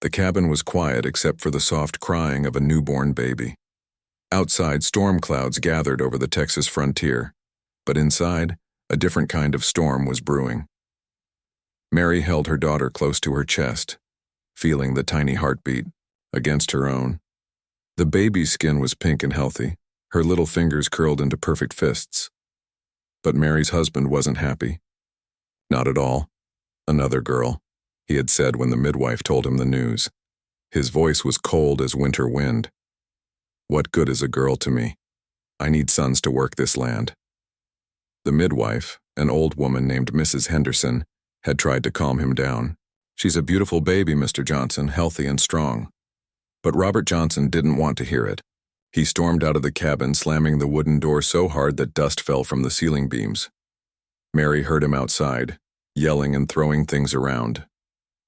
The cabin was quiet except for the soft crying of a newborn baby. Outside, storm clouds gathered over the Texas frontier, but inside, a different kind of storm was brewing. Mary held her daughter close to her chest, feeling the tiny heartbeat against her own. The baby's skin was pink and healthy, her little fingers curled into perfect fists. But Mary's husband wasn't happy. Not at all. Another girl, he had said when the midwife told him the news. His voice was cold as winter wind. What good is a girl to me? I need sons to work this land. The midwife, an old woman named Mrs. Henderson, had tried to calm him down. She's a beautiful baby, Mr. Johnson, healthy and strong. But Robert Johnson didn't want to hear it. He stormed out of the cabin, slamming the wooden door so hard that dust fell from the ceiling beams. Mary heard him outside, yelling and throwing things around.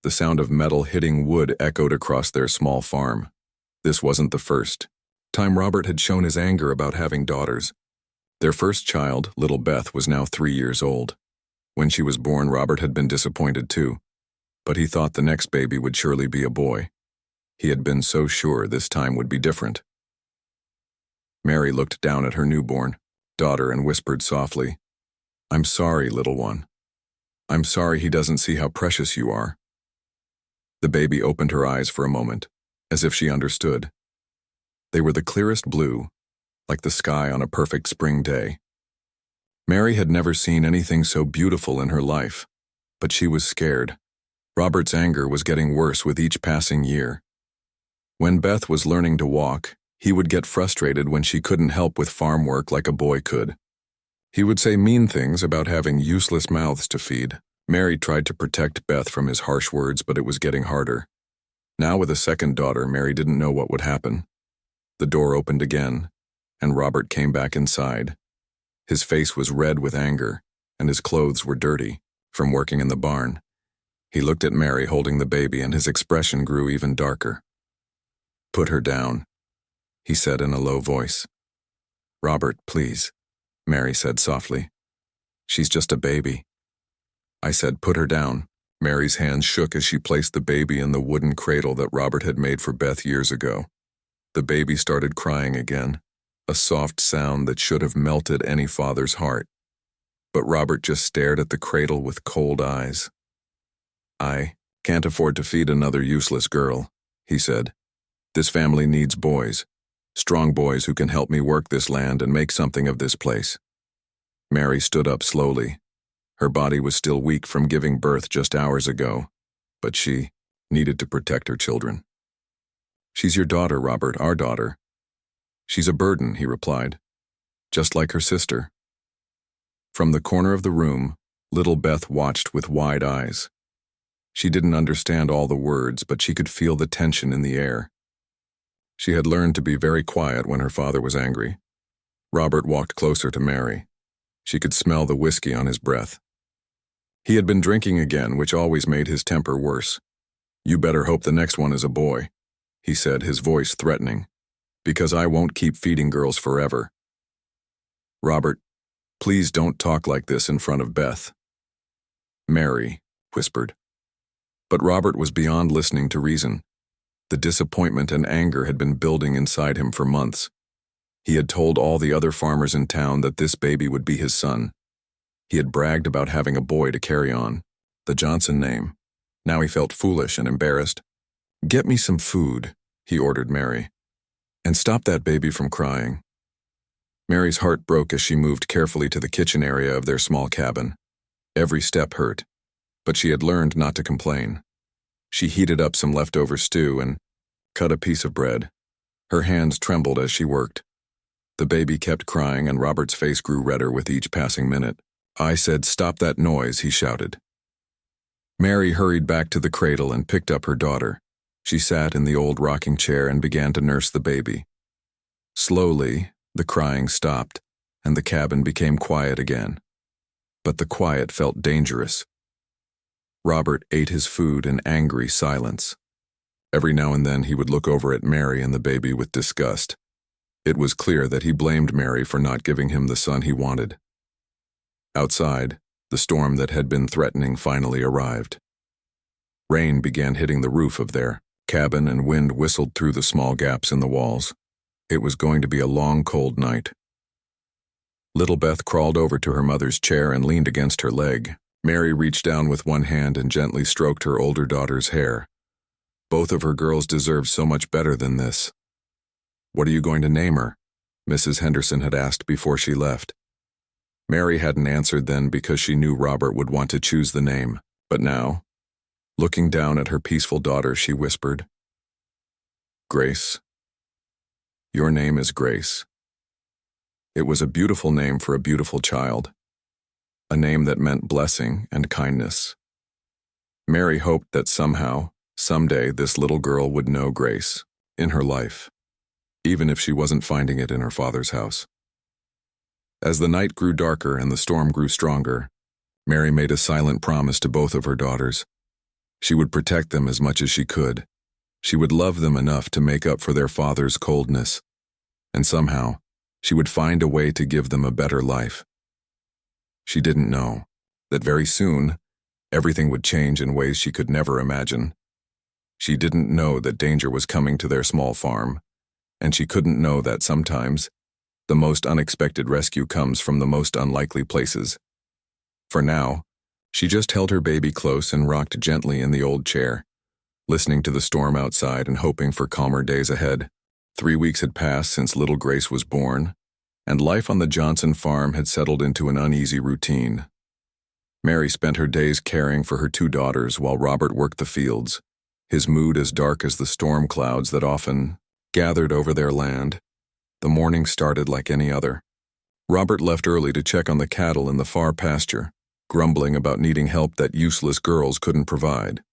The sound of metal hitting wood echoed across their small farm. This wasn't the first time Robert had shown his anger about having daughters. Their first child, little Beth, was now 3 years old. When she was born, Robert had been disappointed too, but he thought the next baby would surely be a boy. He had been so sure this time would be different. Mary looked down at her newborn daughter and whispered softly, "I'm sorry, little one. I'm sorry he doesn't see how precious you are." The baby opened her eyes for a moment, as if she understood. They were the clearest blue, like the sky on a perfect spring day. Mary had never seen anything so beautiful in her life, but she was scared. Robert's anger was getting worse with each passing year. When Beth was learning to walk, he would get frustrated when she couldn't help with farm work like a boy could. He would say mean things about having useless mouths to feed. Mary tried to protect Beth from his harsh words, but it was getting harder. Now with a second daughter, Mary didn't know what would happen. The door opened again, and Robert came back inside. His face was red with anger, and his clothes were dirty from working in the barn. He looked at Mary holding the baby, and his expression grew even darker. "Put her down," he said in a low voice. "Robert, please," Mary said softly. "She's just a baby." I said, "Put her down." Mary's hands shook as she placed the baby in the wooden cradle that Robert had made for Beth years ago. The baby started crying again, a soft sound that should have melted any father's heart. But Robert just stared at the cradle with cold eyes. "I can't afford to feed another useless girl," he said. "This family needs boys, strong boys who can help me work this land and make something of this place." Mary stood up slowly. Her body was still weak from giving birth just hours ago, but she needed to protect her children. "She's your daughter, Robert, our daughter." "She's a burden," he replied, "just like her sister." From the corner of the room, little Beth watched with wide eyes. She didn't understand all the words, but she could feel the tension in the air. She had learned to be very quiet when her father was angry. Robert walked closer to Mary. She could smell the whiskey on his breath. He had been drinking again, which always made his temper worse. "You better hope the next one is a boy," he said, his voice threatening, "because I won't keep feeding girls forever." "Robert, please don't talk like this in front of Beth," Mary whispered. But Robert was beyond listening to reason. The disappointment and anger had been building inside him for months. He had told all the other farmers in town that this baby would be his son. He had bragged about having a boy to carry on, the Johnson name. Now he felt foolish and embarrassed. "Get me some food," he ordered Mary, "and stop that baby from crying." Mary's heart broke as she moved carefully to the kitchen area of their small cabin. Every step hurt, but she had learned not to complain. She heated up some leftover stew and cut a piece of bread. Her hands trembled as she worked. The baby kept crying, and Robert's face grew redder with each passing minute. "I said, stop that noise," he shouted. Mary hurried back to the cradle and picked up her daughter. She sat in the old rocking chair and began to nurse the baby. Slowly, the crying stopped, and the cabin became quiet again. But the quiet felt dangerous. Robert ate his food in angry silence. Every now and then he would look over at Mary and the baby with disgust. It was clear that he blamed Mary for not giving him the son he wanted. Outside, the storm that had been threatening finally arrived. Rain began hitting the roof of their cabin and wind whistled through the small gaps in the walls. It was going to be a long, cold night. Little Beth crawled over to her mother's chair and leaned against her leg. Mary reached down with one hand and gently stroked her older daughter's hair. Both of her girls deserved so much better than this. "What are you going to name her?" Mrs. Henderson had asked before she left. Mary hadn't answered then because she knew Robert would want to choose the name. But now, looking down at her peaceful daughter, she whispered, "Grace. Your name is Grace." It was a beautiful name for a beautiful child, a name that meant blessing and kindness. Mary hoped that somehow, someday, this little girl would know Grace in her life, even if she wasn't finding it in her father's house. As the night grew darker and the storm grew stronger, Mary made a silent promise to both of her daughters. She would protect them as much as she could. She would love them enough to make up for their father's coldness, and somehow, she would find a way to give them a better life. She didn't know that very soon, everything would change in ways she could never imagine. She didn't know that danger was coming to their small farm, and she couldn't know that sometimes, the most unexpected rescue comes from the most unlikely places. For now, she just held her baby close and rocked gently in the old chair, listening to the storm outside and hoping for calmer days ahead. 3 weeks had passed since little Grace was born, and life on the Johnson farm had settled into an uneasy routine. Mary spent her days caring for her 2 daughters while Robert worked the fields, his mood as dark as the storm clouds that often gathered over their land. The morning started like any other. Robert left early to check on the cattle in the far pasture, grumbling about needing help that useless girls couldn't provide.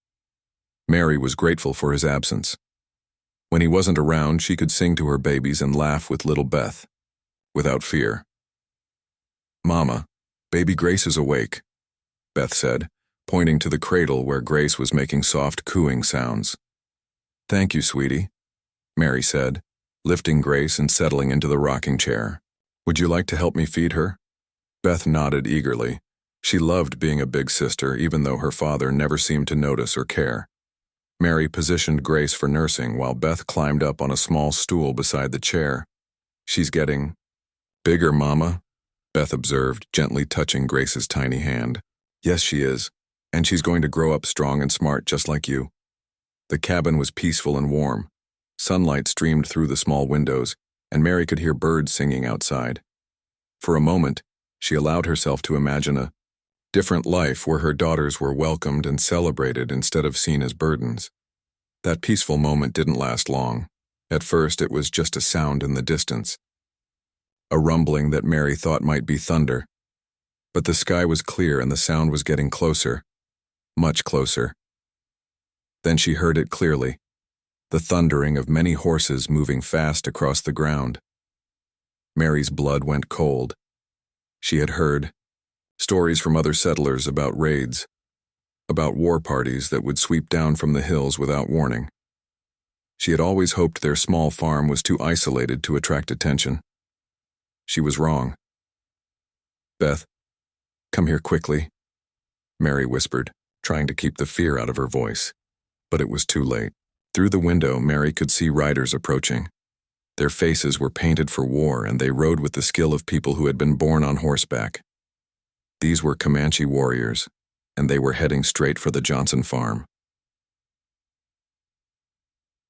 Mary was grateful for his absence. When he wasn't around, she could sing to her babies and laugh with little Beth, without fear. "Mama, baby Grace is awake," Beth said, pointing to the cradle where Grace was making soft cooing sounds. "Thank you, sweetie," Mary said, lifting Grace and settling into the rocking chair. "Would you like to help me feed her?" Beth nodded eagerly. She loved being a big sister, even though her father never seemed to notice or care. Mary positioned Grace for nursing while Beth climbed up on a small stool beside the chair. "She's getting bigger, Mama," Beth observed, gently touching Grace's tiny hand. "Yes, she is, and she's going to grow up strong and smart just like you." The cabin was peaceful and warm. Sunlight streamed through the small windows, and Mary could hear birds singing outside. For a moment, she allowed herself to imagine a different life where her daughters were welcomed and celebrated instead of seen as burdens. That peaceful moment didn't last long. At first, it was just a sound in the distance, a rumbling that Mary thought might be thunder. But the sky was clear and the sound was getting closer, much closer. Then she heard it clearly, the thundering of many horses moving fast across the ground. Mary's blood went cold. She had heard stories from other settlers about raids, about war parties that would sweep down from the hills without warning. She had always hoped their small farm was too isolated to attract attention. She was wrong. "Beth, come here quickly," Mary whispered, trying to keep the fear out of her voice. But it was too late. Through the window, Mary could see riders approaching. Their faces were painted for war, and they rode with the skill of people who had been born on horseback. These were Comanche warriors, and they were heading straight for the Johnson farm.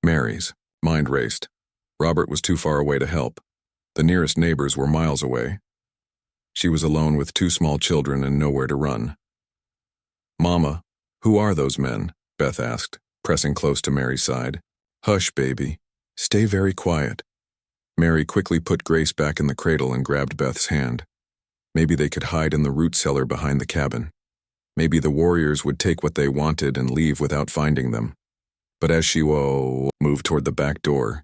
Mary's mind raced. Robert was too far away to help. The nearest neighbors were miles away. She was alone with 2 small children and nowhere to run. "Mama, who are those men?" Beth asked, pressing close to Mary's side. "Hush, baby. Stay very quiet." Mary quickly put Grace back in the cradle and grabbed Beth's hand. Maybe they could hide in the root cellar behind the cabin. Maybe the warriors would take what they wanted and leave without finding them. But as she moved toward the back door,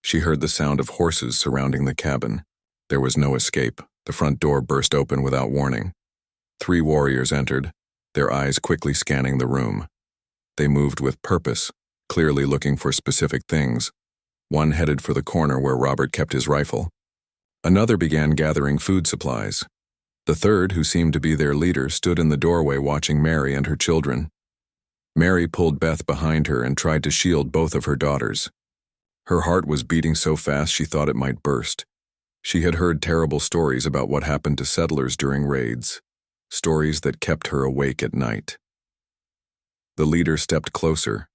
she heard the sound of horses surrounding the cabin. There was no escape. The front door burst open without warning. 3 warriors entered, their eyes quickly scanning the room. They moved with purpose, clearly looking for specific things. One headed for the corner where Robert kept his rifle. Another began gathering food supplies. The third, who seemed to be their leader, stood in the doorway watching Mary and her children. Mary pulled Beth behind her and tried to shield both of her daughters. Her heart was beating so fast she thought it might burst. She had heard terrible stories about what happened to settlers during raids, stories that kept her awake at night. The leader stepped closer.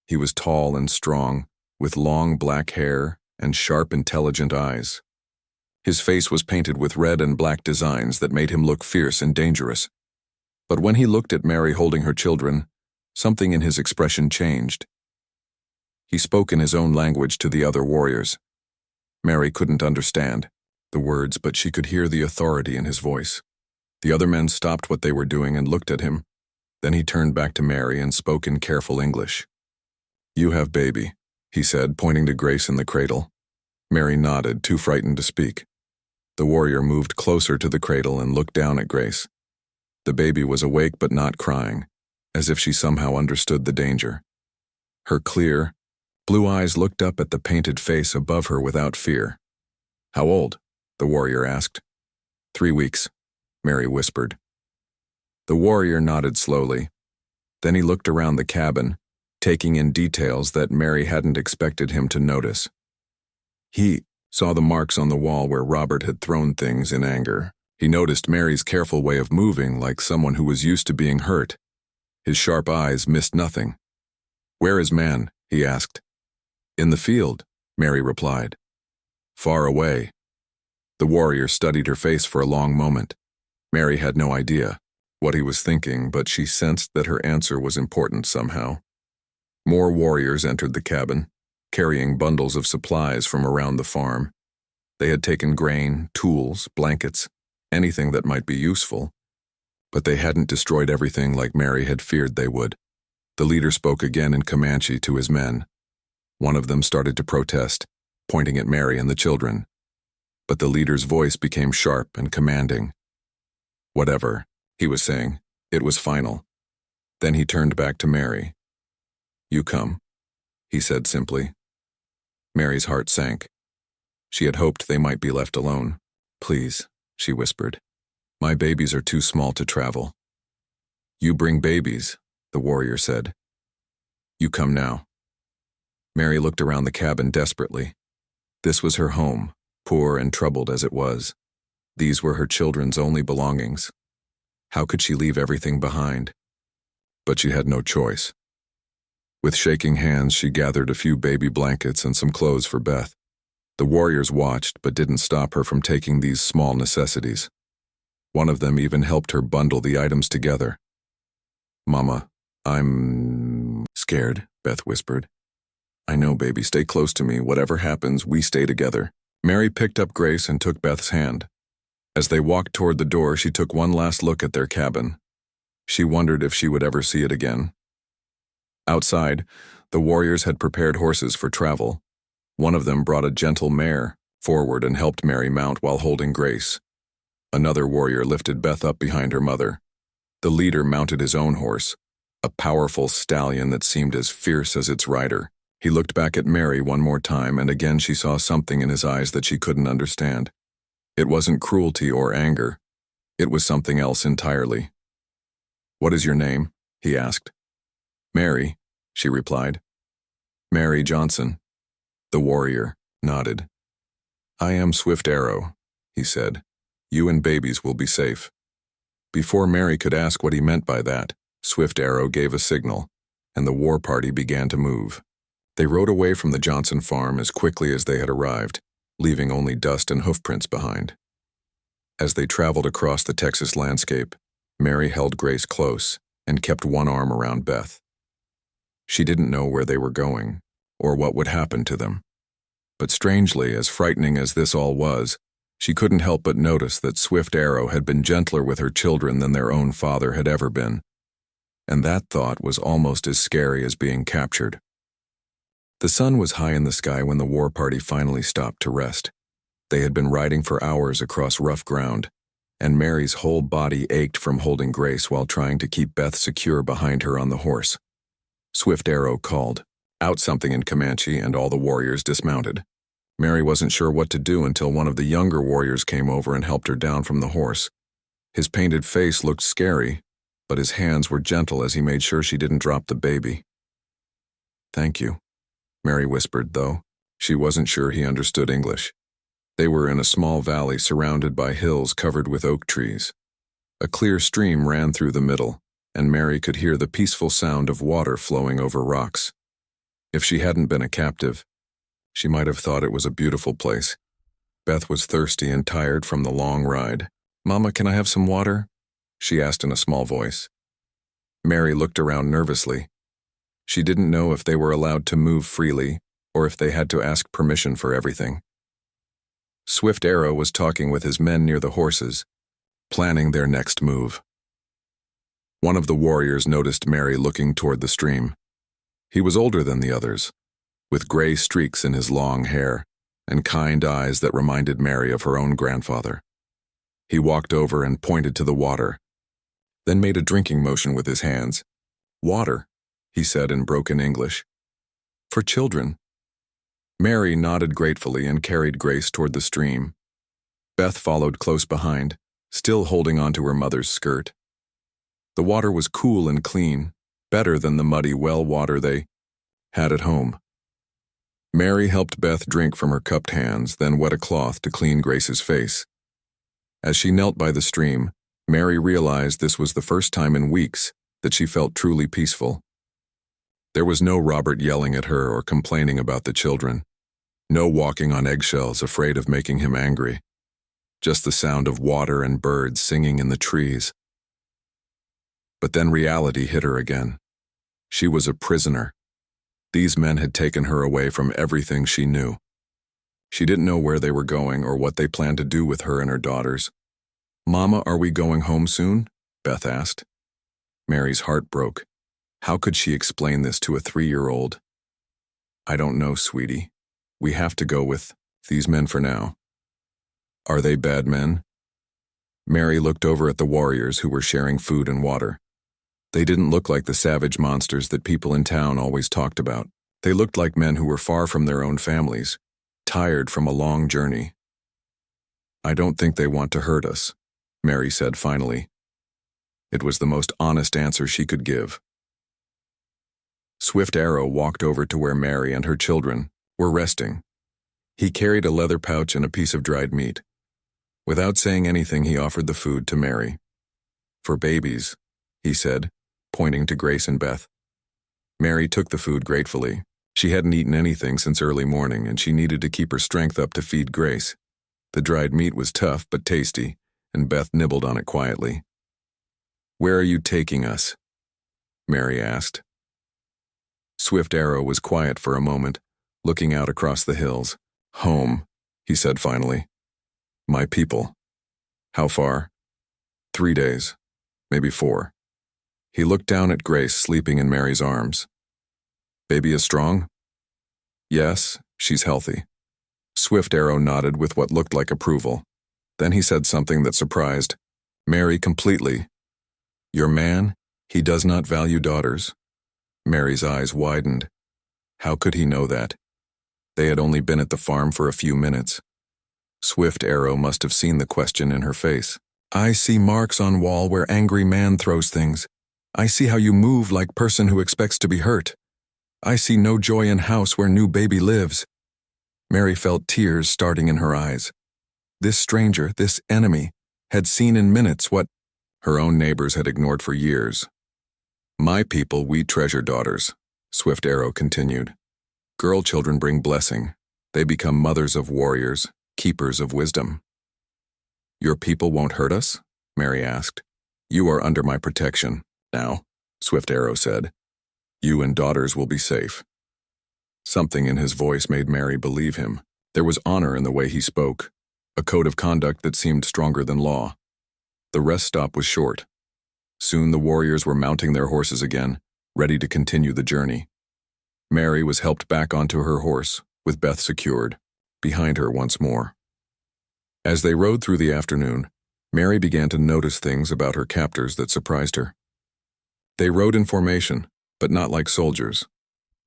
He was tall and strong, with long black hair and sharp, intelligent eyes. His face was painted with red and black designs that made him look fierce and dangerous. But when he looked at Mary holding her children, something in his expression changed. He spoke in his own language to the other warriors. Mary couldn't understand the words, but she could hear the authority in his voice. The other men stopped what they were doing and looked at him. Then he turned back to Mary and spoke in careful English. "You have baby," he said, pointing to Grace in the cradle. Mary nodded, too frightened to speak. The warrior moved closer to the cradle and looked down at Grace. The baby was awake but not crying, as if she somehow understood the danger. Her clear, blue eyes looked up at the painted face above her without fear. "How old?" the warrior asked. 3 weeks, Mary whispered. The warrior nodded slowly. Then he looked around the cabin, taking in details that Mary hadn't expected him to notice. He saw the marks on the wall where Robert had thrown things in anger. He noticed Mary's careful way of moving like someone who was used to being hurt. His sharp eyes missed nothing. "Where is Man?" he asked. "In the field," Mary replied. "Far away." The warrior studied her face for a long moment. Mary had no idea what he was thinking, but she sensed that her answer was important somehow. More warriors entered the cabin, carrying bundles of supplies from around the farm. They had taken grain, tools, blankets, anything that might be useful, but they hadn't destroyed everything like Mary had feared they would. The leader spoke again in Comanche to his men. One of them started to protest, pointing at Mary and the children. But the leader's voice became sharp and commanding. "Whatever," he was saying. It was final. Then he turned back to Mary. "You come," he said simply. Mary's heart sank. She had hoped they might be left alone. "Please," she whispered. "My babies are too small to travel." "You bring babies," the warrior said. "You come now." Mary looked around the cabin desperately. This was her home, poor and troubled as it was. These were her children's only belongings. How could she leave everything behind? But she had no choice. With shaking hands, she gathered a few baby blankets and some clothes for Beth. The warriors watched but didn't stop her from taking these small necessities. One of them even helped her bundle the items together. "Mama, I'm scared," Beth whispered. "I know, baby. Stay close to me. Whatever happens, we stay together." Mary picked up Grace and took Beth's hand. As they walked toward the door, she took one last look at their cabin. She wondered if she would ever see it again. Outside, the warriors had prepared horses for travel. One of them brought a gentle mare forward and helped Mary mount while holding Grace. Another warrior lifted Beth up behind her mother. The leader mounted his own horse, a powerful stallion that seemed as fierce as its rider. He looked back at Mary one more time, and again she saw something in his eyes that she couldn't understand. It wasn't cruelty or anger. It was something else entirely. "What is your name?" he asked. "Mary," she replied. "Mary Johnson." The warrior nodded. "I am Swift Arrow," he said. "You and babies will be safe." Before Mary could ask what he meant by that, Swift Arrow gave a signal, and the war party began to move. They rode away from the Johnson farm as quickly as they had arrived, leaving only dust and hoofprints behind. As they traveled across the Texas landscape, Mary held Grace close and kept one arm around Beth. She didn't know where they were going, or what would happen to them. But strangely, as frightening as this all was, she couldn't help but notice that Swift Arrow had been gentler with her children than their own father had ever been. And that thought was almost as scary as being captured. The sun was high in the sky when the war party finally stopped to rest. They had been riding for hours across rough ground, and Mary's whole body ached from holding Grace while trying to keep Beth secure behind her on the horse. Swift Arrow called out something in Comanche, and all the warriors dismounted. Mary wasn't sure what to do until one of the younger warriors came over and helped her down from the horse. His painted face looked scary, but his hands were gentle as he made sure she didn't drop the baby. "Thank you," Mary whispered, though she wasn't sure he understood English. They were in a small valley surrounded by hills covered with oak trees. A clear stream ran through the middle, and Mary could hear the peaceful sound of water flowing over rocks. If she hadn't been a captive, she might have thought it was a beautiful place. Beth was thirsty and tired from the long ride. "Mama, can I have some water?" she asked in a small voice. Mary looked around nervously. She didn't know if they were allowed to move freely or if they had to ask permission for everything. Swift Arrow was talking with his men near the horses, planning their next move. One of the warriors noticed Mary looking toward the stream. He was older than the others, with gray streaks in his long hair and kind eyes that reminded Mary of her own grandfather. He walked over and pointed to the water, then made a drinking motion with his hands. "Water," he said in broken English. "For children." Mary nodded gratefully and carried Grace toward the stream. Beth followed close behind, still holding onto her mother's skirt. The water was cool and clean, better than the muddy well water they had at home. Mary helped Beth drink from her cupped hands, then wet a cloth to clean Grace's face. As she knelt by the stream, Mary realized this was the first time in weeks that she felt truly peaceful. There was no Robert yelling at her or complaining about the children. No walking on eggshells afraid of making him angry. Just the sound of water and birds singing in the trees. But then reality hit her again. She was a prisoner. These men had taken her away from everything she knew. She didn't know where they were going or what they planned to do with her and her daughters. "Mama, are we going home soon?" Beth asked. Mary's heart broke. How could she explain this to a 3-year-old? "I don't know, sweetie. We have to go with these men for now." "Are they bad men?" Mary looked over at the warriors who were sharing food and water. They didn't look like the savage monsters that people in town always talked about. They looked like men who were far from their own families, tired from a long journey. "I don't think they want to hurt us," Mary said finally. It was the most honest answer she could give. Swift Arrow walked over to where Mary and her children were resting. He carried a leather pouch and a piece of dried meat. Without saying anything, he offered the food to Mary. "For babies," he said, pointing to Grace and Beth. Mary took the food gratefully. She hadn't eaten anything since early morning, and she needed to keep her strength up to feed Grace. The dried meat was tough but tasty, and Beth nibbled on it quietly. "Where are you taking us?" Mary asked. Swift Arrow was quiet for a moment, looking out across the hills. "Home," he said finally. "My people." "How far?" 3 days, maybe 4. He looked down at Grace sleeping in Mary's arms. "Baby is strong?" "Yes, she's healthy." Swift Arrow nodded with what looked like approval. Then he said something that surprised Mary completely. "Your man, he does not value daughters?" Mary's eyes widened. How could he know that? They had only been at the farm for a few minutes. Swift Arrow must have seen the question in her face. "I see marks on wall where angry man throws things. I see how you move like person who expects to be hurt. I see no joy in house where new baby lives." Mary felt tears starting in her eyes. This stranger, this enemy, had seen in minutes what her own neighbors had ignored for years. "My people, we treasure daughters," Swift Arrow continued. "Girl children bring blessing. They become mothers of warriors, keepers of wisdom." "Your people won't hurt us?" Mary asked. "You are under my protection now," Swift Arrow said. "You and daughters will be safe." Something in his voice made Mary believe him. There was honor in the way he spoke, a code of conduct that seemed stronger than law. The rest stop was short. Soon the warriors were mounting their horses again, ready to continue the journey. Mary was helped back onto her horse, with Beth secured, behind her once more. As they rode through the afternoon, Mary began to notice things about her captors that surprised her. They rode in formation, but not like soldiers,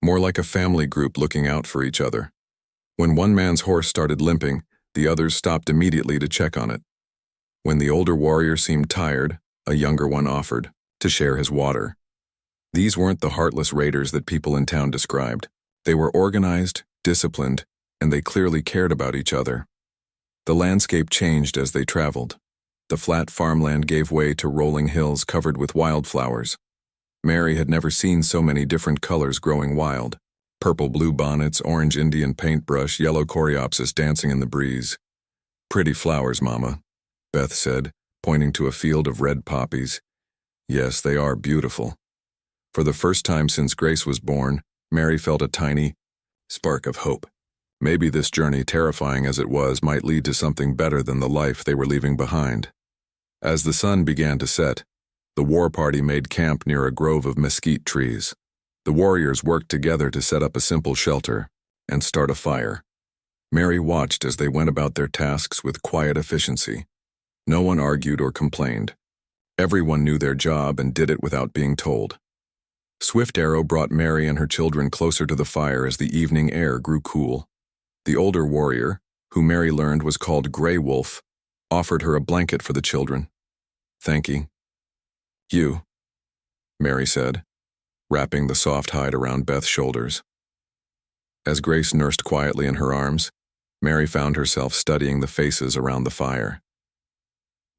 more like a family group looking out for each other. When one man's horse started limping, the others stopped immediately to check on it. When the older warrior seemed tired, a younger one offered to share his water. These weren't the heartless raiders that people in town described. They were organized, disciplined, and they clearly cared about each other. The landscape changed as they traveled. The flat farmland gave way to rolling hills covered with wildflowers. Mary had never seen so many different colors growing wild. Purple bluebonnets, orange Indian paintbrush, yellow coreopsis dancing in the breeze. "Pretty flowers, Mama," Beth said, pointing to a field of red poppies. "Yes, they are beautiful." For the first time since Grace was born, Mary felt a tiny spark of hope. Maybe this journey, terrifying as it was, might lead to something better than the life they were leaving behind. As the sun began to set, the war party made camp near a grove of mesquite trees. The warriors worked together to set up a simple shelter and start a fire. Mary watched as they went about their tasks with quiet efficiency. No one argued or complained. Everyone knew their job and did it without being told. Swift Arrow brought Mary and her children closer to the fire as the evening air grew cool. The older warrior, who Mary learned was called Grey Wolf, offered her a blanket for the children. "Thank you," Mary said, wrapping the soft hide around Beth's shoulders. As Grace nursed quietly in her arms, Mary found herself studying the faces around the fire.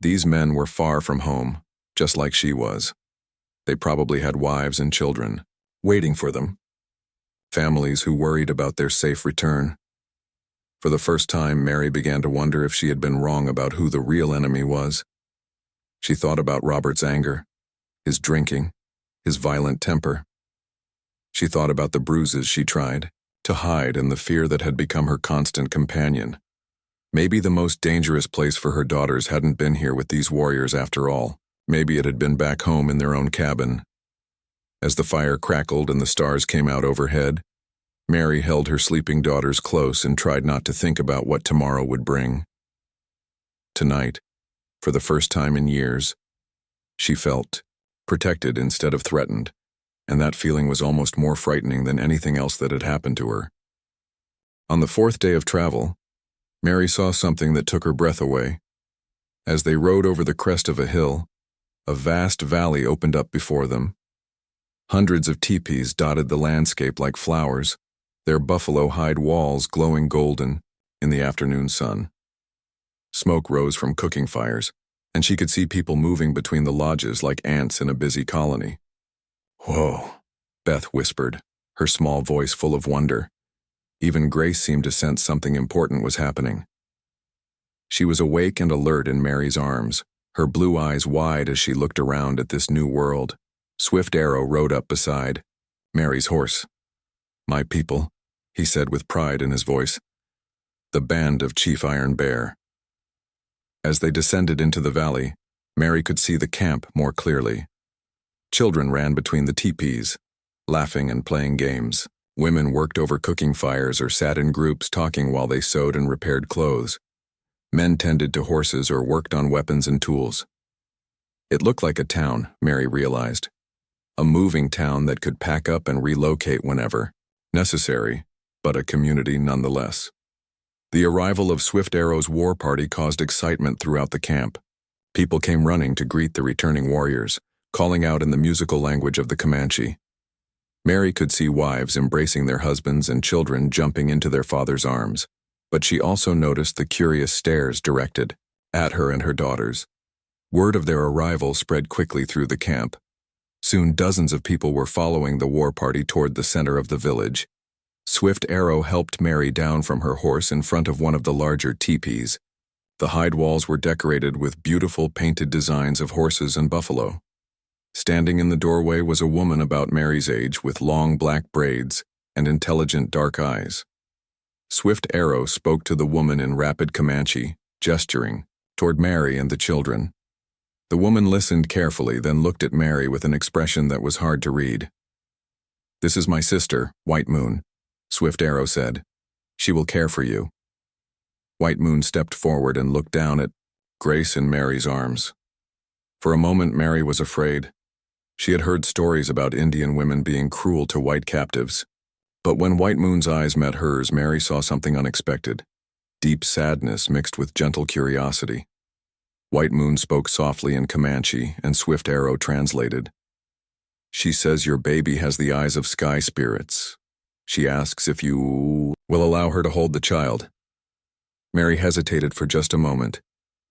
These men were far from home, just like she was. They probably had wives and children, waiting for them. Families who worried about their safe return. For the first time, Mary began to wonder if she had been wrong about who the real enemy was. She thought about Robert's anger, his drinking, his violent temper. She thought about the bruises she tried to hide and the fear that had become her constant companion. Maybe the most dangerous place for her daughters hadn't been here with these warriors after all. Maybe it had been back home in their own cabin. As the fire crackled and the stars came out overhead, Mary held her sleeping daughters close and tried not to think about what tomorrow would bring. Tonight, for the first time in years, she felt protected instead of threatened, and that feeling was almost more frightening than anything else that had happened to her. On the fourth day of travel, Mary saw something that took her breath away. As they rode over the crest of a hill, a vast valley opened up before them. Hundreds of teepees dotted the landscape like flowers, their buffalo hide walls glowing golden in the afternoon sun. Smoke rose from cooking fires, and she could see people moving between the lodges like ants in a busy colony. "Whoa," Beth whispered, her small voice full of wonder. Even Grace seemed to sense something important was happening. She was awake and alert in Mary's arms, her blue eyes wide as she looked around at this new world. Swift Arrow rode up beside Mary's horse. "My people," he said with pride in his voice. "The band of Chief Iron Bear." As they descended into the valley, Mary could see the camp more clearly. Children ran between the teepees, laughing and playing games. Women worked over cooking fires or sat in groups talking while they sewed and repaired clothes. Men tended to horses or worked on weapons and tools. It looked like a town, Mary realized. A moving town that could pack up and relocate whenever necessary, but a community nonetheless. The arrival of Swift Arrow's war party caused excitement throughout the camp. People came running to greet the returning warriors, calling out in the musical language of the Comanche. Mary could see wives embracing their husbands and children jumping into their father's arms, but she also noticed the curious stares directed at her and her daughters. Word of their arrival spread quickly through the camp. Soon dozens of people were following the war party toward the center of the village. Swift Arrow helped Mary down from her horse in front of one of the larger teepees. The hide walls were decorated with beautiful painted designs of horses and buffalo. Standing in the doorway was a woman about Mary's age with long black braids and intelligent dark eyes. Swift Arrow spoke to the woman in rapid Comanche, gesturing toward Mary and the children. The woman listened carefully, then looked at Mary with an expression that was hard to read. "This is my sister, White Moon," Swift Arrow said. "She will care for you." White Moon stepped forward and looked down at Grace in Mary's arms. For a moment, Mary was afraid. She had heard stories about Indian women being cruel to white captives. But when White Moon's eyes met hers, Mary saw something unexpected. Deep sadness mixed with gentle curiosity. White Moon spoke softly in Comanche, and Swift Arrow translated. She says your baby has the eyes of sky spirits. She asks if you will allow her to hold the child. Mary hesitated for just a moment,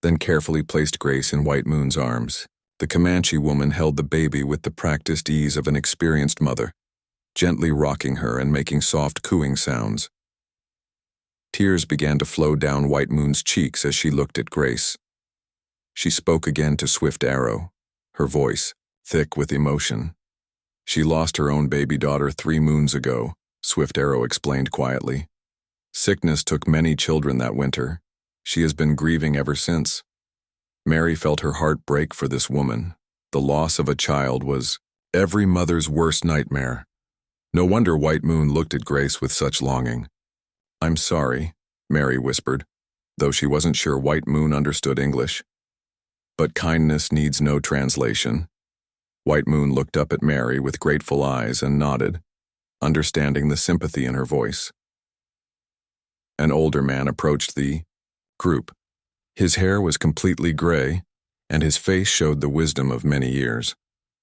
then carefully placed Grace in White Moon's arms. The Comanche woman held the baby with the practiced ease of an experienced mother, gently rocking her and making soft cooing sounds. Tears began to flow down White Moon's cheeks as she looked at Grace. She spoke again to Swift Arrow, her voice thick with emotion. She lost her own baby daughter 3 moons ago, Swift Arrow explained quietly. Sickness took many children that winter. She has been grieving ever since. Mary felt her heart break for this woman. The loss of a child was every mother's worst nightmare. No wonder White Moon looked at Grace with such longing. I'm sorry, Mary whispered, though she wasn't sure White Moon understood English. But kindness needs no translation. White Moon looked up at Mary with grateful eyes and nodded, understanding the sympathy in her voice. An older man approached the group. His hair was completely gray, and his face showed the wisdom of many years.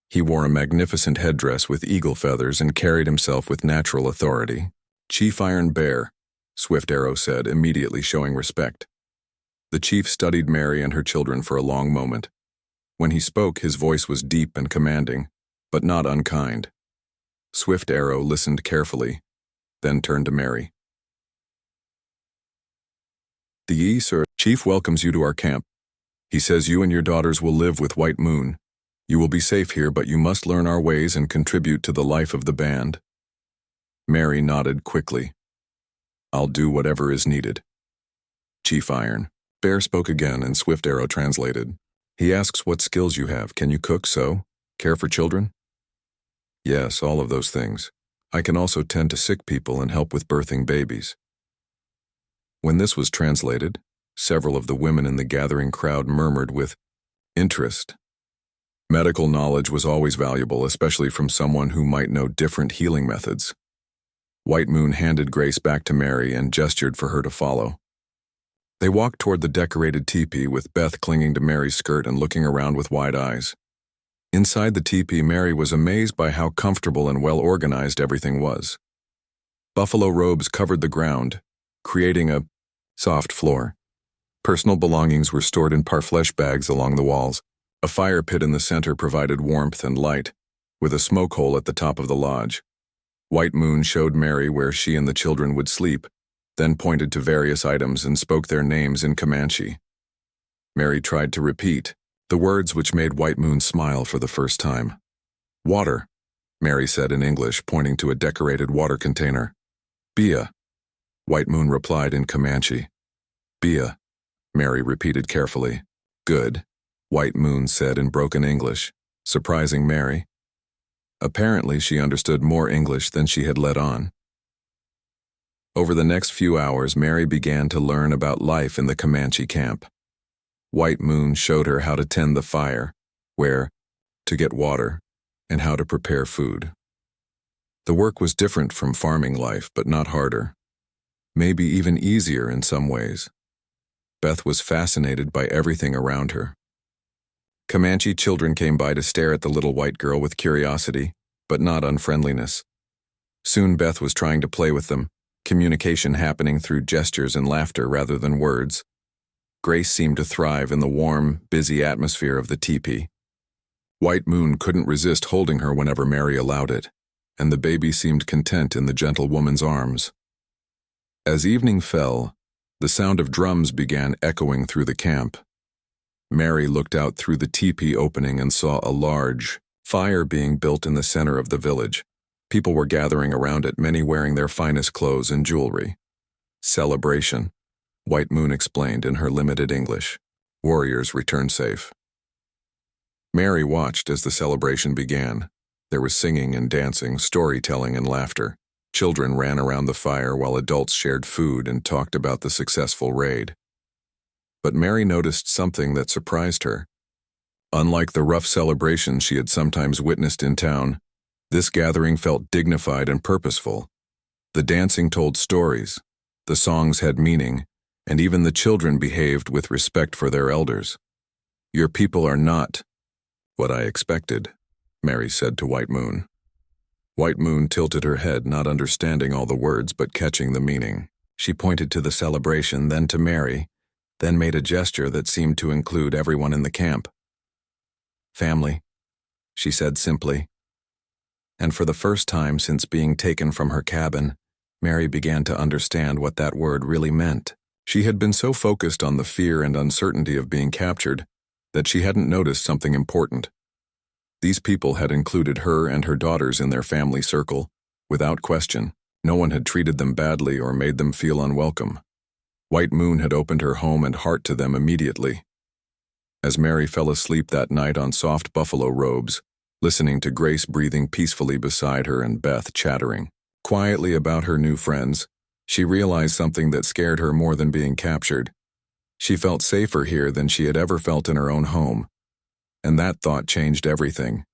He wore a magnificent headdress with eagle feathers and carried himself with natural authority. Chief Iron Bear, Swift Arrow said, immediately showing respect. The chief studied Mary and her children for a long moment. When he spoke, his voice was deep and commanding, but not unkind. Swift Arrow listened carefully, then turned to Mary. The Yi, sir, Chief welcomes you to our camp. He says you and your daughters will live with White Moon. You will be safe here, but you must learn our ways and contribute to the life of the band. Mary nodded quickly. I'll do whatever is needed. Chief Iron Bear spoke again, and Swift Arrow translated. He asks what skills you have. Can you cook, sew, care for children? Yes, all of those things. I can also tend to sick people and help with birthing babies. When this was translated, several of the women in the gathering crowd murmured with interest. Medical knowledge was always valuable, especially from someone who might know different healing methods. White Moon handed Grace back to Mary and gestured for her to follow. They walked toward the decorated teepee, with Beth clinging to Mary's skirt and looking around with wide eyes. Inside the teepee, Mary was amazed by how comfortable and well-organized everything was. Buffalo robes covered the ground, creating a soft floor. Personal belongings were stored in parfleche bags along the walls. A fire pit in the center provided warmth and light, with a smoke hole at the top of the lodge. White Moon showed Mary where she and the children would sleep, then pointed to various items and spoke their names in Comanche. Mary tried to repeat the words which made White Moon smile for the first time. Water, Mary said in English, pointing to a decorated water container. Bia, White Moon replied in Comanche. Bia, Mary repeated carefully. Good, White Moon said in broken English, surprising Mary. Apparently, she understood more English than she had let on. Over the next few hours, Mary began to learn about life in the Comanche camp. White Moon showed her how to tend the fire, where to get water, and how to prepare food. The work was different from farming life, but not harder. Maybe even easier in some ways. Beth was fascinated by everything around her. Comanche children came by to stare at the little white girl with curiosity, but not unfriendliness. Soon Beth was trying to play with them, communication happening through gestures and laughter rather than words. Grace seemed to thrive in the warm, busy atmosphere of the teepee. White Moon couldn't resist holding her whenever Mary allowed it, and the baby seemed content in the gentle woman's arms. As evening fell, the sound of drums began echoing through the camp. Mary looked out through the teepee opening and saw a large fire being built in the center of the village. People were gathering around it, many wearing their finest clothes and jewelry. Celebration, White Moon explained in her limited English. Warriors returned safe. Mary watched as the celebration began. There was singing and dancing, storytelling and laughter. Children ran around the fire while adults shared food and talked about the successful raid. But Mary noticed something that surprised her. Unlike the rough celebrations she had sometimes witnessed in town, this gathering felt dignified and purposeful. The dancing told stories, the songs had meaning, and even the children behaved with respect for their elders. Your people are not what I expected, Mary said to White Moon. White Moon tilted her head, not understanding all the words but catching the meaning. She pointed to the celebration, then to Mary, then made a gesture that seemed to include everyone in the camp. Family, she said simply. And for the first time since being taken from her cabin, Mary began to understand what that word really meant. She had been so focused on the fear and uncertainty of being captured that she hadn't noticed something important. These people had included her and her daughters in their family circle, without question. No one had treated them badly or made them feel unwelcome. White Moon had opened her home and heart to them immediately. As Mary fell asleep that night on soft buffalo robes, listening to Grace breathing peacefully beside her and Beth chattering quietly about her new friends, she realized something that scared her more than being captured. She felt safer here than she had ever felt in her own home. And that thought changed everything.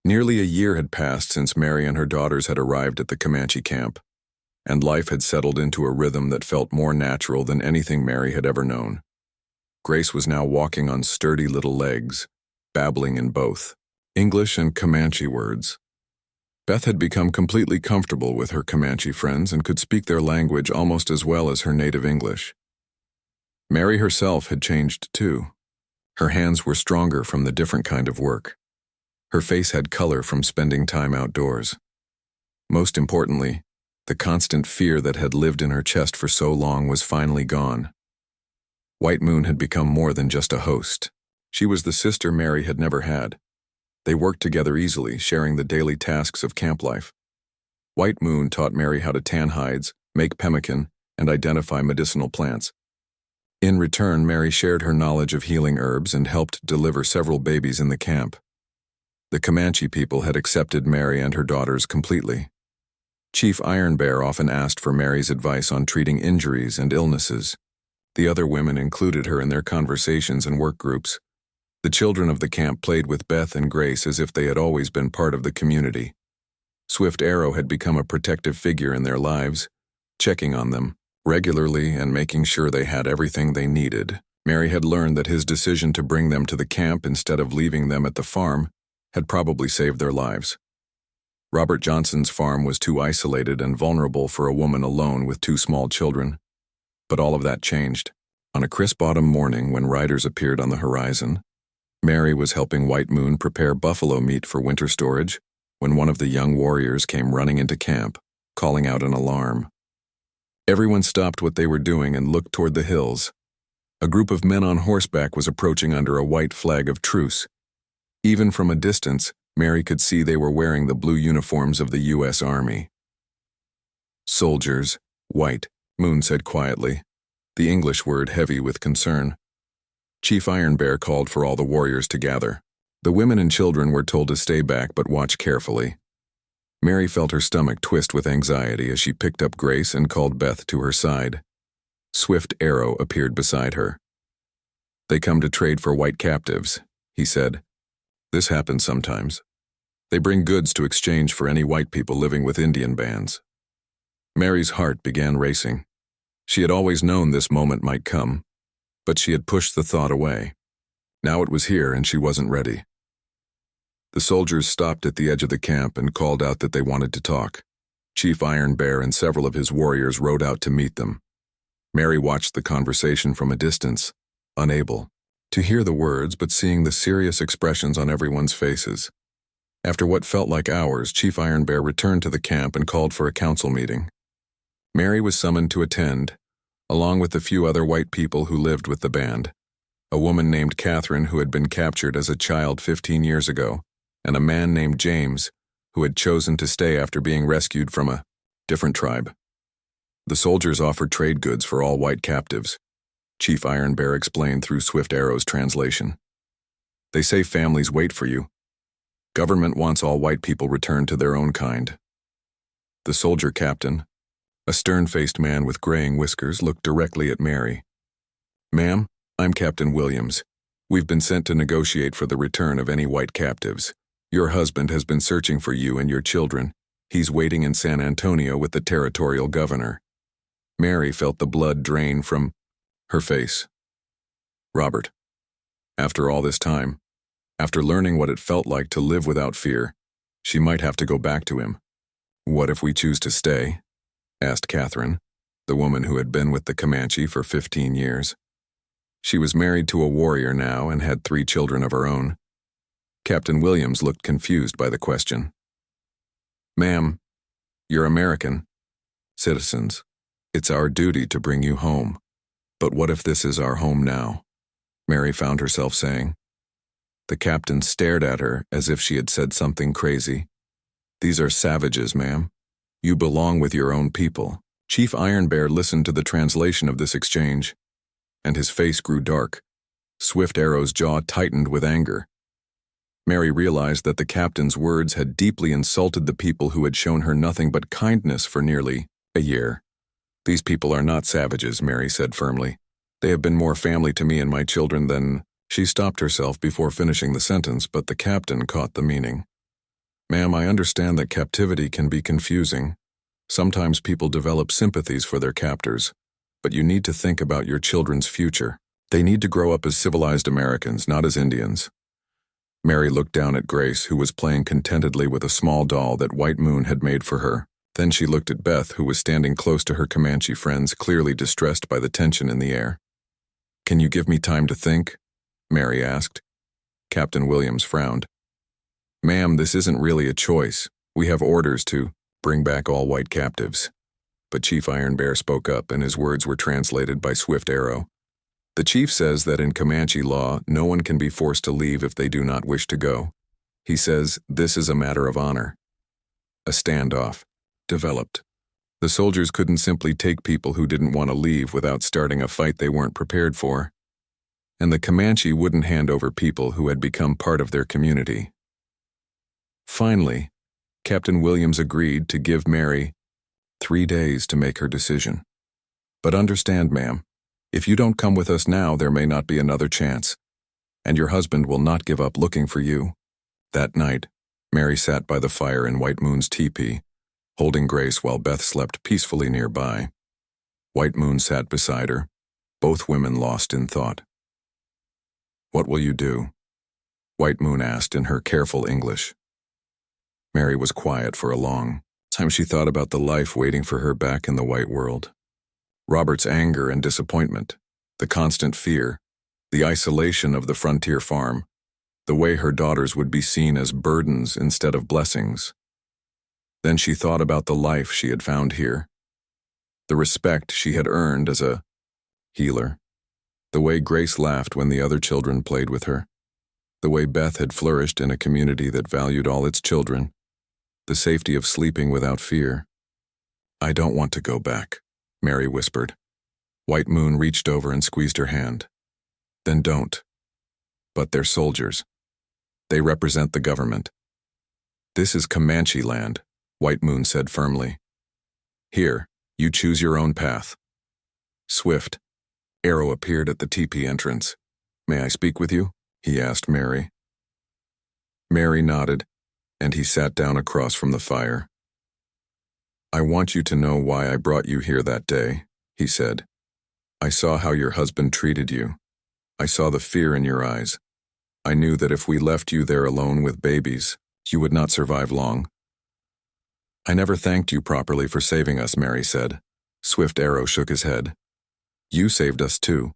Nearly a year had passed since Mary and her daughters had arrived at the Comanche camp, and life had settled into a rhythm that felt more natural than anything Mary had ever known. Grace was now walking on sturdy little legs, babbling in both English and Comanche words. Beth had become completely comfortable with her Comanche friends and could speak their language almost as well as her native English. Mary herself had changed too. Her hands were stronger from the different kind of work. Her face had color from spending time outdoors. Most importantly, the constant fear that had lived in her chest for so long was finally gone. White Moon had become more than just a host. She was the sister Mary had never had. They worked together easily, sharing the daily tasks of camp life. White Moon taught Mary how to tan hides, make pemmican, and identify medicinal plants. In return, Mary shared her knowledge of healing herbs and helped deliver several babies in the camp. The Comanche people had accepted Mary and her daughters completely. Chief Iron Bear often asked for Mary's advice on treating injuries and illnesses. The other women included her in their conversations and work groups. The children of the camp played with Beth and Grace as if they had always been part of the community. Swift Arrow had become a protective figure in their lives, checking on them regularly and making sure they had everything they needed. Mary had learned that his decision to bring them to the camp instead of leaving them at the farm had probably saved their lives. Robert Johnson's farm was too isolated and vulnerable for a woman alone with two small children. But all of that changed. On a crisp autumn morning when riders appeared on the horizon, Mary was helping White Moon prepare buffalo meat for winter storage when one of the young warriors came running into camp, calling out an alarm. Everyone stopped what they were doing and looked toward the hills. A group of men on horseback was approaching under a white flag of truce. Even from a distance, Mary could see they were wearing the blue uniforms of the U.S. Army. Soldiers, White Moon said quietly, the English word heavy with concern. Chief Iron Bear called for all the warriors to gather. The women and children were told to stay back but watch carefully. Mary felt her stomach twist with anxiety as she picked up Grace and called Beth to her side. Swift Arrow appeared beside her. They come to trade for white captives, he said. This happens sometimes. They bring goods to exchange for any white people living with Indian bands. Mary's heart began racing. She had always known this moment might come, but she had pushed the thought away. Now it was here and she wasn't ready. The soldiers stopped at the edge of the camp and called out that they wanted to talk. Chief Iron Bear and several of his warriors rode out to meet them. Mary watched the conversation from a distance, unable to hear the words but seeing the serious expressions on everyone's faces. After what felt like hours, Chief Iron Bear returned to the camp and called for a council meeting. Mary was summoned to attend, along with the few other white people who lived with the band. A woman named Catherine who had been captured as a child 15 years ago, and a man named James who had chosen to stay after being rescued from a different tribe. The soldiers offered trade goods for all white captives, Chief Iron Bear explained through Swift Arrow's translation. They say families wait for you. Government wants all white people returned to their own kind. The soldier captain, a stern-faced man with graying whiskers, looked directly at Mary. Ma'am, I'm Captain Williams. We've been sent to negotiate for the return of any white captives. Your husband has been searching for you and your children. He's waiting in San Antonio with the territorial governor. Mary felt the blood drain from her face. Robert. After all this time, after learning what it felt like to live without fear, she might have to go back to him. "What if we choose to stay?" asked Catherine, the woman who had been with the Comanche for 15 years. She was married to a warrior now and had 3 children of her own. Captain Williams looked confused by the question. "Ma'am, you're American. Citizens, it's our duty to bring you home. But what if this is our home now?" Mary found herself saying. The captain stared at her as if she had said something crazy. "These are savages, ma'am. You belong with your own people." Chief Iron Bear listened to the translation of this exchange, and his face grew dark. Swift Arrow's jaw tightened with anger. Mary realized that the captain's words had deeply insulted the people who had shown her nothing but kindness for nearly a year. "These people are not savages," Mary said firmly. "They have been more family to me and my children than—" She stopped herself before finishing the sentence, but the captain caught the meaning. "Ma'am, I understand that captivity can be confusing. Sometimes people develop sympathies for their captors, but you need to think about your children's future. They need to grow up as civilized Americans, not as Indians." Mary looked down at Grace, who was playing contentedly with a small doll that White Moon had made for her. Then she looked at Beth, who was standing close to her Comanche friends, clearly distressed by the tension in the air. "Can you give me time to think?" Mary asked. Captain Williams frowned. "Ma'am, this isn't really a choice. We have orders to bring back all white captives." But Chief Iron Bear spoke up, and his words were translated by Swift Arrow. "The chief says that in Comanche law, no one can be forced to leave if they do not wish to go. He says this is a matter of honor." A standoff developed. The soldiers couldn't simply take people who didn't want to leave without starting a fight they weren't prepared for. And the Comanche wouldn't hand over people who had become part of their community. Finally, Captain Williams agreed to give Mary 3 days to make her decision. "But understand, ma'am, if you don't come with us now, there may not be another chance, and your husband will not give up looking for you." That night, Mary sat by the fire in White Moon's teepee, holding Grace while Beth slept peacefully nearby. White Moon sat beside her, both women lost in thought. "What will you do?" White Moon asked in her careful English. Mary was quiet for a long time. She thought about the life waiting for her back in the white world. Robert's anger and disappointment, the constant fear, the isolation of the frontier farm, the way her daughters would be seen as burdens instead of blessings. Then she thought about the life she had found here, the respect she had earned as a healer, the way Grace laughed when the other children played with her, the way Beth had flourished in a community that valued all its children, the safety of sleeping without fear. "I don't want to go back," Mary whispered. White Moon reached over and squeezed her hand. "Then don't." "But they're soldiers. They represent the government." "This is Comanche land," White Moon said firmly. "Here, you choose your own path." Swift Arrow appeared at the teepee entrance. "May I speak with you?" he asked Mary. Mary nodded, and he sat down across from the fire. "I want you to know why I brought you here that day," he said. "I saw how your husband treated you. I saw the fear in your eyes. I knew that if we left you there alone with babies, you would not survive long." "I never thanked you properly for saving us," Mary said. Swift Arrow shook his head. "You saved us too.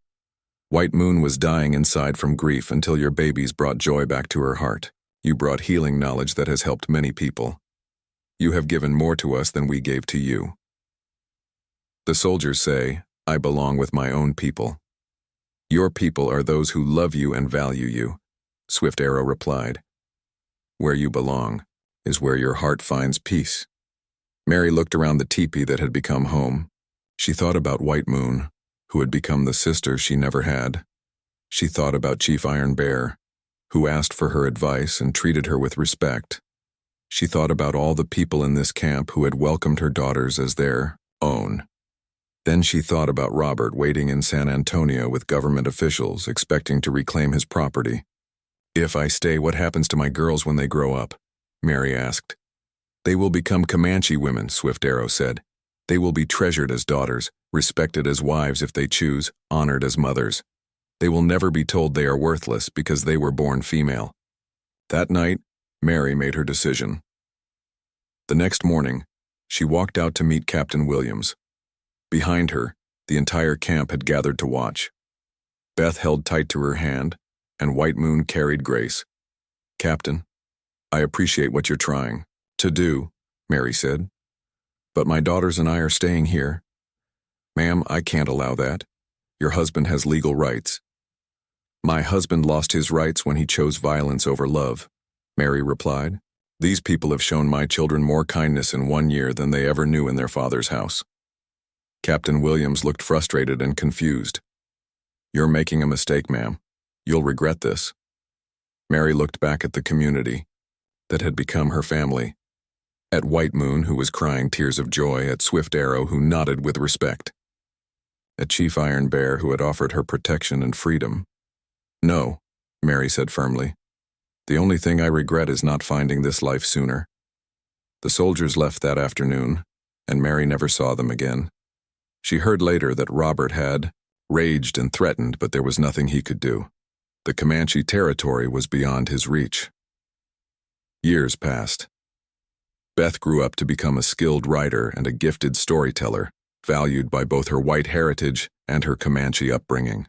White Moon was dying inside from grief until your babies brought joy back to her heart. You brought healing knowledge that has helped many people. You have given more to us than we gave to you." The soldiers say, "I belong with my own people." "Your people are those who love you and value you," Swift Arrow replied. "Where you belong is where your heart finds peace." Mary looked around the teepee that had become home. She thought about White Moon, who had become the sister she never had. She thought about Chief Iron Bear, who asked for her advice and treated her with respect. She thought about all the people in this camp who had welcomed her daughters as their own. Then she thought about Robert waiting in San Antonio with government officials, expecting to reclaim his property. "If I stay, what happens to my girls when they grow up?" Mary asked. "They will become Comanche women," Swift Arrow said. "They will be treasured as daughters, respected as wives if they choose, honored as mothers. They will never be told they are worthless because they were born female. That night, Mary made her decision. The next morning, she walked out to meet Captain Williams. Behind her, the entire camp had gathered to watch. Beth held tight to her hand, and White Moon carried Grace. "Captain, I appreciate what you're trying to do," Mary said. "But my daughters and I are staying here." "Ma'am, I can't allow that. Your husband has legal rights." "My husband lost his rights when he chose violence over love," Mary replied. "These people have shown my children more kindness in 1 year than they ever knew in their father's house." Captain Williams looked frustrated and confused. "You're making a mistake, ma'am. You'll regret this." Mary looked back at the community that had become her family, at White Moon, who was crying tears of joy, at Swift Arrow, who nodded with respect, at Chief Iron Bear, who had offered her protection and freedom. "No," Mary said firmly. "The only thing I regret is not finding this life sooner." The soldiers left that afternoon, and Mary never saw them again. She heard later that Robert had raged and threatened, but there was nothing he could do. The Comanche territory was beyond his reach. Years passed. Beth grew up to become a skilled writer and a gifted storyteller, valued by both her white heritage and her Comanche upbringing.